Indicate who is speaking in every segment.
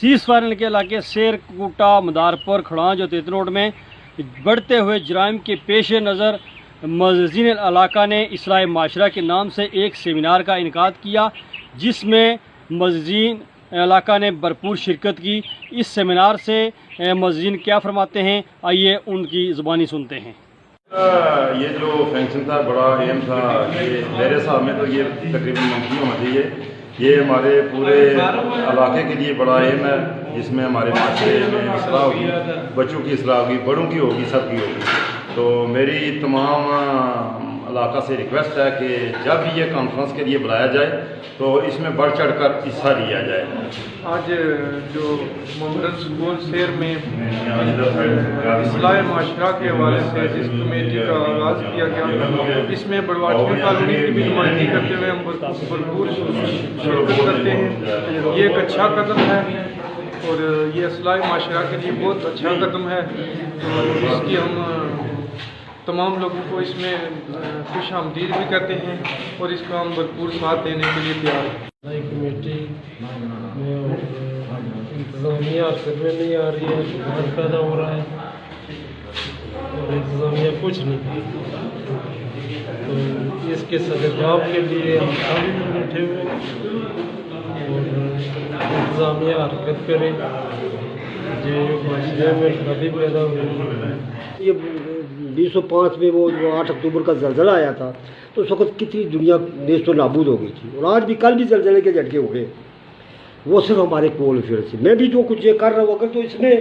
Speaker 1: Cease fire के इलाके शेर कोटा मदारपुर खड़ांज और तेतन रोड में बढ़ते हुए जराइम के पेश नज़र मज़ीन इलाका ने इस्लाह माशरा के नाम से एक सेमिनार का इनकाद किया, जिसमें मज़ीन इलाका ने भरपूर शिरकत की। इस सेमिनार से मज़ीन क्या फरमाते हैं, आइए उनकी ज़ुबानी सुनते हैं।
Speaker 2: ये जो फंक्शन था बड़ा अहम था, ये मेरे हिसाब में तो ये तकरीबन मुमकिन होना चाहिए। ये हमारे पूरे इलाके के लिए बड़ा अहम है, जिसमें हमारे माशरे में इस्लाह होगी, बच्चों की इस्लाह होगी, बड़ों की होगी, सबकी होगी। तो मेरी तमाम इलाका से रिक्वेस्ट है कि जब भी ये कॉन्फ्रेंस के लिए बुलाया जाए तो इसमें बढ़ चढ़ कर हिस्सा लिया जाए।
Speaker 3: आज जो मॉडल स्कूल शेर में इस्लाह माशरा के हवाले से जिस कमेटी का आगाज़ किया गया, इसमें बड़वाटवी कॉलोनी की भी नुमाइंदगी करते हुए हम भरपूर शिरकत करते हैं। ये एक अच्छा कदम है और ये इस्लाह माशरा के लिए बहुत अच्छा कदम है, तो इसकी हम तमाम लोगों को इसमें खुश आमदीद भी करते हैं और इसका हम भरपूर साथ देने के लिए तैयार हैं।
Speaker 4: कमेटी में इंतज़ामिया करने नहीं आ रही है, सुधार पैदा हो रहा है और इंतज़ामिया कुछ नहीं। तो इसके सदजवाब के लिए हम सभी बैठे हुए और इंतज़ामिया हरकत करें जो माशरे में खराबी पैदा हुई।
Speaker 5: ये 2005 में वो 8 अक्टूबर का ज़लज़ला आया था, तो उस वक्त कितनी दुनिया नेस्त व नाबूद हो गई थी, और आज भी कल भी ज़लज़ले के झटके हुए। वो सिर्फ हमारे कोल फिर से मैं भी जो कुछ ये कर रहा हूँ, अगर तो इसमें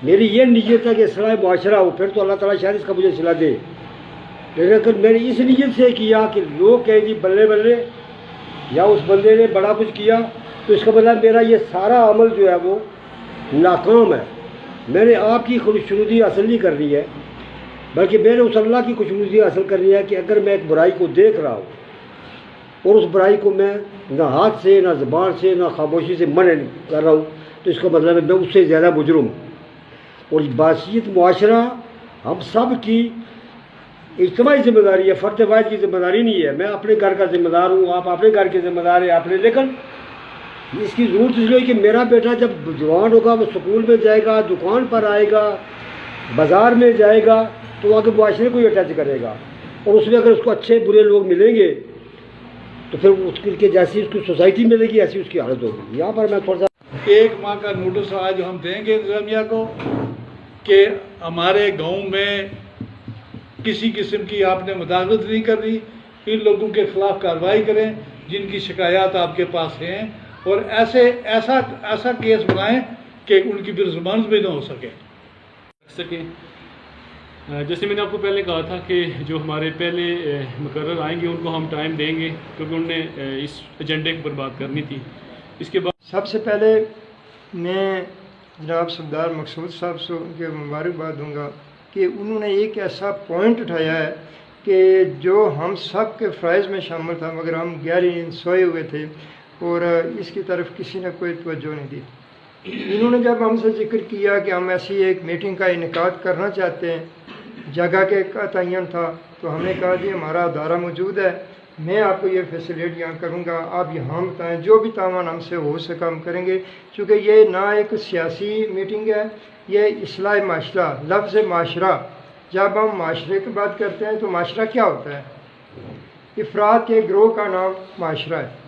Speaker 5: मेरी ये नीयत है कि इस्लाह माशरा हो, फिर तो अल्लाह ताला शायद इसका मुझे सिला दे। लेकिन अगर मैंने इस नीयत से किया कि लोग कहें जी बल्ले बल्ले या उस बंदे ने बड़ा कुछ किया, तो इसका मतलब मेरा ये सारा अमल जो है वो नाकाम है। मैंने आपकी खुशनुदी हासिल नहीं कर रही है, बल्कि मैंने उस अल्लाह की खुशनुदी हासिल कर रही है कि अगर मैं एक बुराई को देख रहा हूँ और उस बुराई को मैं ना हाथ से, ना ज़बान से, ना खामोशी से मना कर रहा हूँ, तो इसका मतलब है मैं उससे ज़्यादा मुजरिम हूँ। और बासियत मुआशरा हम सब की इज्तिमाई जिम्मेदारी है, फ़र्द वाहिद की जिम्मेदारी नहीं है। मैं अपने घर का ज़िम्मेदार हूँ, आप अपने घर के ज़िम्मेदार हैं आपने, लेकिन इसकी ज़रूरत इसलिए कि मेरा बेटा जब जवान होगा वो स्कूल में जाएगा, दुकान पर आएगा, बाज़ार में जाएगा, तो आगे मुआशरे को ही अटैच करेगा, और उसमें अगर उसको अच्छे बुरे लोग मिलेंगे तो फिर उसके जैसी उसकी सोसाइटी मिलेगी ऐसी उसकी हालत होगी। यहाँ पर मैं थोड़ा सा
Speaker 6: 1 माह का नोटिस आज हम देंगे इंतजामिया को कि हमारे गांव में किसी किस्म की आपने मुदाखलत नहीं करनी, इन लोगों के खिलाफ कार्रवाई करें जिनकी शिकायत आपके पास हैं, और ऐसा केस बनाएं कि उनकी फिर ज़मानत भी ना हो सके।
Speaker 7: जैसे मैंने आपको पहले कहा था कि जो हमारे पहले मुकर्रर आएंगे उनको हम टाइम देंगे, क्योंकि उन्होंने इस एजेंडे को बर्बाद करनी थी। इसके बाद
Speaker 8: सबसे पहले मैं जनाब सरदार मकसूद साहब से उनके मुबारकबाद दूंगा कि उन्होंने एक ऐसा पॉइंट उठाया है कि जो हम सब के फ़राइज़ में शामिल था, मगर हम गहरी नींद सोए हुए थे और इसकी तरफ किसी ने कोई तवज्जो नहीं दी। इन्होंने जब हमसे जिक्र किया कि हम ऐसी एक मीटिंग का इनेकाद करना चाहते हैं, जगह के का तयन था, तो हमने कहा जी हमारा अदारा मौजूद है, मैं आपको ये फैसिलिटी यहाँ करूँगा, आप यहाँ बताएं, जो भी तावन हमसे हो सका हम करेंगे। चूँकि ये ना एक सियासी मीटिंग है, ये इस्लाह माशरा, लफ्ज़ माशरा, जब हम माशरे की बात करते हैं तो माशरा क्या होता है? इफ़राद के ग्रोह का नाम माशरा है।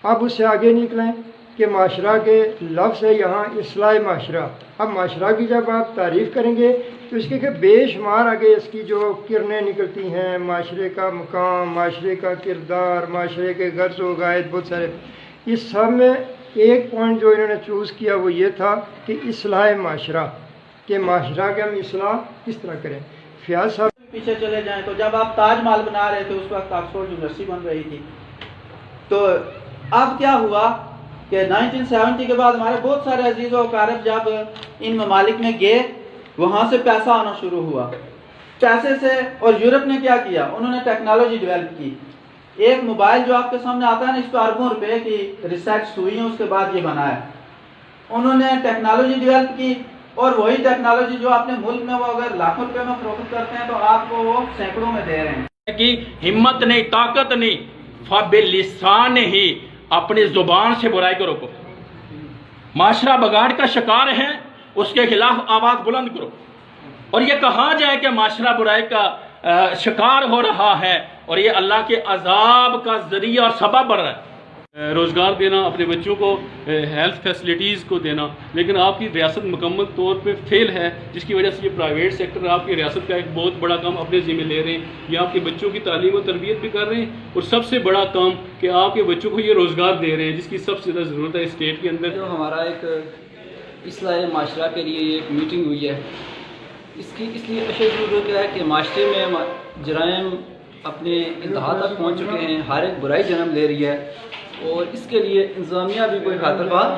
Speaker 8: अब उससे आगे निकलें कि माशरा के लफ्ज़ है यहाँ इस्लाह माशरा। अब माशरा की जब आप तारीफ़ करेंगे तो इसके के बेशुमार आगे इसकी जो किरणें निकलती हैं, माशरे का मकाम, माशरे का किरदार, माशरे के गर्ज़ व गायद, बहुत सारे। इस सब में एक पॉइंट जो इन्होंने चूज़ किया वो ये था कि इस्लाह माशरा, कि माशरा के हम इस्लाह किस तरह करें। फ़ियाज़ साहब
Speaker 9: पीछे चले जाएँ तो जब आप ताजमहल बना रहे थे उस वक्त ऑक्सफोर्ड यूनिवर्सिटी बन रही थी, तो अब क्या हुआ कि 1970 के बाद हमारे बहुत सारे अजीज़ व अकारब जब इन ममालिक में गए, वहाँ से पैसा आना शुरू हुआ। पैसे से, और यूरोप ने क्या किया, उन्होंने टेक्नोलॉजी डेवलप की। एक मोबाइल जो आपके सामने आता है ना, इस पर अरबों रुपए की रिसर्च हुई है, उसके बाद ये बना है। उन्होंने टेक्नोलॉजी डेवलप की, और वही टेक्नोलॉजी जो अपने मुल्क में वो अगर लाखों रुपए में फरोख्त करते हैं तो आपको वो सैकड़ों में दे रहे हैं।
Speaker 10: कि हिम्मत नहीं, ताकत नहीं, फबिलिसान ही अपनी जुबान से बुराई को रोको। माशरा बगाड़ का शिकार है, उसके खिलाफ आवाज़ बुलंद करो। और ये कहा जाए कि माशरा बुराई का शिकार हो रहा है और ये अल्लाह के अजाब का जरिया और सबब बन रहा है।
Speaker 7: रोज़गार देना, अपने बच्चों को हेल्थ फैसिलिटीज़ को देना, लेकिन आपकी रियासत मुकम्मल तौर पे फेल है, जिसकी वजह से ये प्राइवेट सेक्टर आपकी रियासत का एक बहुत बड़ा काम अपने ज़िम्मे ले रहे हैं। ये आपके बच्चों की तालीम और तरबियत भी कर रहे हैं और सबसे बड़ा काम कि आपके बच्चों को ये रोज़गार दे रहे हैं, जिसकी सबसे ज़्यादा ज़रूरत है स्टेट के अंदर।
Speaker 11: जो हमारा एक इस्लाह माशरा के लिए एक मीटिंग हुई है, इसकी इसलिए अशद ज़रूरत है कि माशरे में जराइम अपने इंतहा तक पहुँच चुके हैं, हर एक बुराई जन्म ले रही है और इसके लिए इंतज़ामिया भी कोई खातरखवाह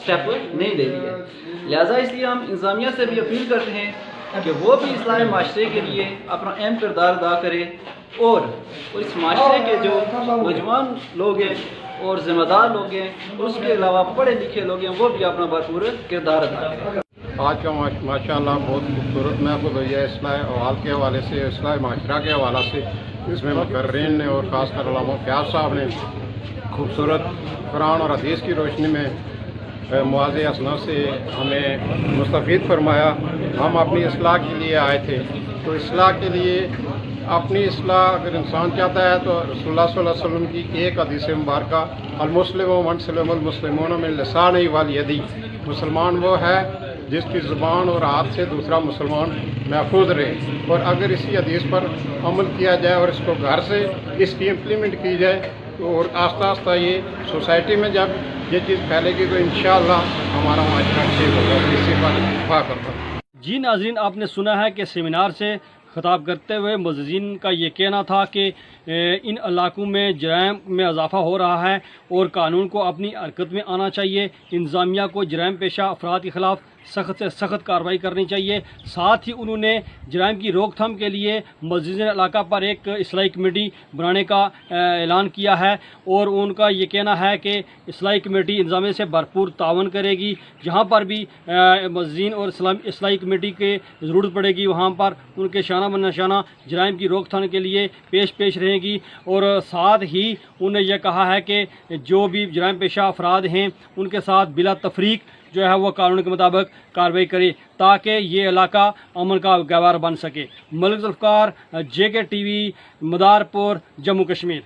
Speaker 11: स्टेप नहीं ले रही है। लिहाजा इसलिए हम इंतज़ामिया से भी अपील करते हैं कि वो भी इस्लाही माशरे के लिए अपना अहम किरदार अदा करे और इस माशरे के जो नौजवान लोग हैं और ज़िम्मेदार लोग हैं और उसके अलावा पढ़े लिखे लोग हैं, वो भी अपना भरपूर किरदार अदा करें।
Speaker 12: आज का माशाअल्लाह बहुत खूबसूरत महफूज हुई है इस्लाह अवाल के हवाले से, इस्लाह माशरा के हवाला से। इसमें मुकर्रीन ने और ख़ासकर अल्लामा फ़याज़ साहब ने खूबसूरत कुरान और हदीस की रोशनी में मुआज़ असना से हमें मुस्तफ़ीद फरमाया। हम अपनी इस्लाह के लिए आए थे, तो इस्लाह के लिए अपनी इस्लाह अगर इंसान चाहता है तो रसूलुल्लाह सल्लल्लाहु अलैहि वसल्लम की एक हदीस मुबारका अल-मुस्लिमु मन सलिमल मुस्लिमून मिन लिसानिही वल यदी, मुसलमान वो है जिसकी ज़ुबान और हाथ से दूसरा मुसलमान महफूज रहे। और अगर इसी हदीस पर अमल किया जाए और इसको घर से इसकी इम्प्लीमेंट की जाए और आस्ता आस्ता ये सोसाइटी में जब ये चीज़ फैलेगी तो इंशाअल्लाह हमारा माशरा ठीक होगा। इसी पर इत्तेफाक करता हूँ।
Speaker 1: जी नाज़रीन, आपने सुना है कि सेमिनार से खिताब करते हुए मुअज़्ज़िज़ीन का ये कहना था कि इन इलाकों में जराइम में इजाफ़ा हो रहा है और कानून को अपनी हरकत में आना चाहिए। इंतज़ामिया को जराइम पेशा अफराद के ख़िलाफ़ सख्त से सख्त कार्रवाई करनी चाहिए। साथ ही उन्होंने जराइम की रोकथाम के लिए मुअज़्ज़िज़ीन इलाका पर एक इस्लाही कमेटी बनाने का ऐलान किया है और उनका ये कहना है कि इस्लाही कमेटी इंतज़ामिया से भरपूर तावन करेगी। जहाँ पर भी मुअज़्ज़िज़ीन और इस्लाही कमेटी की ज़रूरत पड़ेगी वहाँ पर उनके शाना ब निशाना जराइम की रोकथाम के लिए पेश रहेगी। और साथ ही उन्होंने यह कहा है कि जो भी जराइम पेशा अफराद हैं उनके साथ बिला तफरीक जो है वो कानून के मुताबिक कार्रवाई करे ताकि ये इलाका अमन का गवार बन सके। Malik Zulfikar, JK TV, Madarpur, Jammu Kashmir.